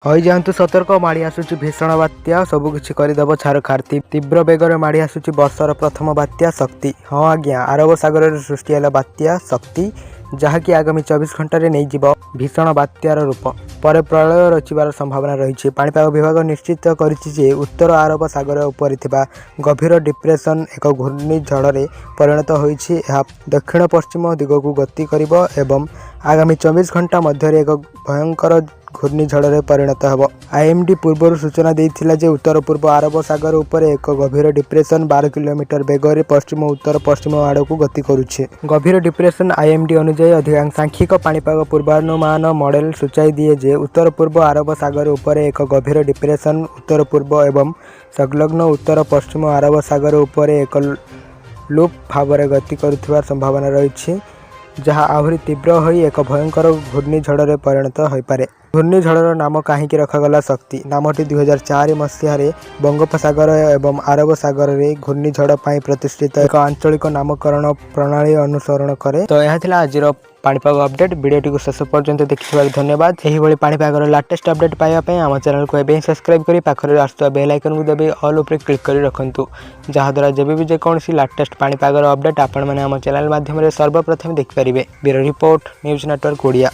हई जातु सतर्क माड़ी आसुची भीषण बात्या सबुकिछि करदेव छारखार तीव्र बेगर माड़ी आसुची वर्षर प्रथम बात्या शक्ति। हाँ आज्ञा अरब सागर में सृष्टि है बात्या शक्ति जहाँकि आगामी 24 घंटे नहीं जीव भीषण बात्यार रूप पर प्रलय रचिबार संभावना रही। पाणीपाग विभाग निश्चित करिछि उत्तर अरब सागर उपर थिबा गभीर डिप्रेशन एक घूर्णिझड़ में परिणत होइछि। दक्षिण पश्चिम दिगक गति करिब एवं आगामी 24 घंटा मध्य एक भयंकर घूर्णिझड़ में परिणत होब। आईएमडी पूर्व सूचना देइथिला जे उत्तर पूर्व अरब सागर उपर एक गभीर डिप्रेशन 12 किलोमीटर बेगर पश्चिम उत्तर पश्चिम आड़ को गति करुछि। गभीर डिप्रेशन आईएमडी अनुसार अधिकांश सांख्यिक पाणीपाग पूर्वानुमान मॉडल सूचाई दिए जे उत्तर पूर्व अरब सागर उपर एक गभीर डिप्रेशन उत्तर पूर्व एवं संलग्न उत्तर पश्चिम अरब सागर उपर एक लूप भाव में गति करुथिबार संभावना रही, जहाँ आहरी तीव्र होई एक भयंकर घूर्णिझड़ में परिणत हो पारे। घूर्णिझड़र नाम कहीं रखागला शक्ति। नामटी 2004 मसीह बंगोपसागर एवं अरब सागर में घूर्णिझड़ पर प्रतिष्ठित एक आंचलिक नामकरण प्रणाली अनुसरण करे। तो यह थिला आज पाणीपाग अपडेट। वीडियोटी को शेष पर्यंत देखिबार धन्यवाद। यही पाणीपागर लाटेस्ट अपडेट पाइबापी आम चैनल को एवं सब्सक्राइब कर पाखरे आसुवा बेल आइकन को देवे ऑल उपर क्लिक कर रखुँ, जहाँद्वारा जब भी जेकोसी लाटेस्ट पाणीपागर अपडेट आपण मैंने आम चैनल माध्यम सर्वप्रथम देखिपारे। Bureau report news network Odia.